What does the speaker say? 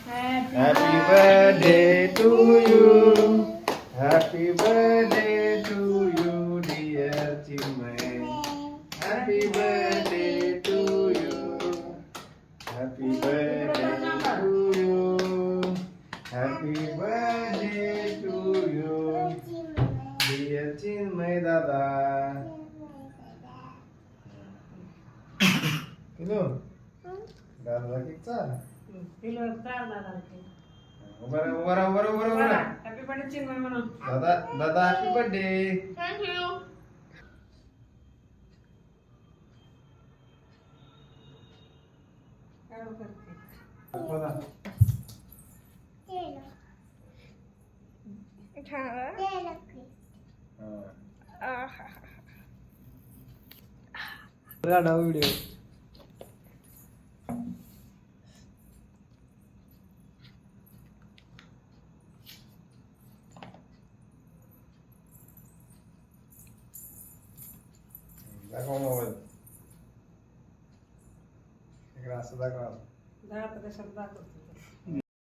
Happy birthday to you. Happy birthday to you, dear Chinmay. Happy birthday to you. Happy birthday to you. Happy birthday to you, dear Chinmay Dada. Kilo? Dadah kita. Ubara. Happy birthday Chinmay म्हणून Dada happy birthday. Thank you काय करते बोला. Video दाखव mobile. इकडे असं दाखव. दाखवते शब्द दाखवते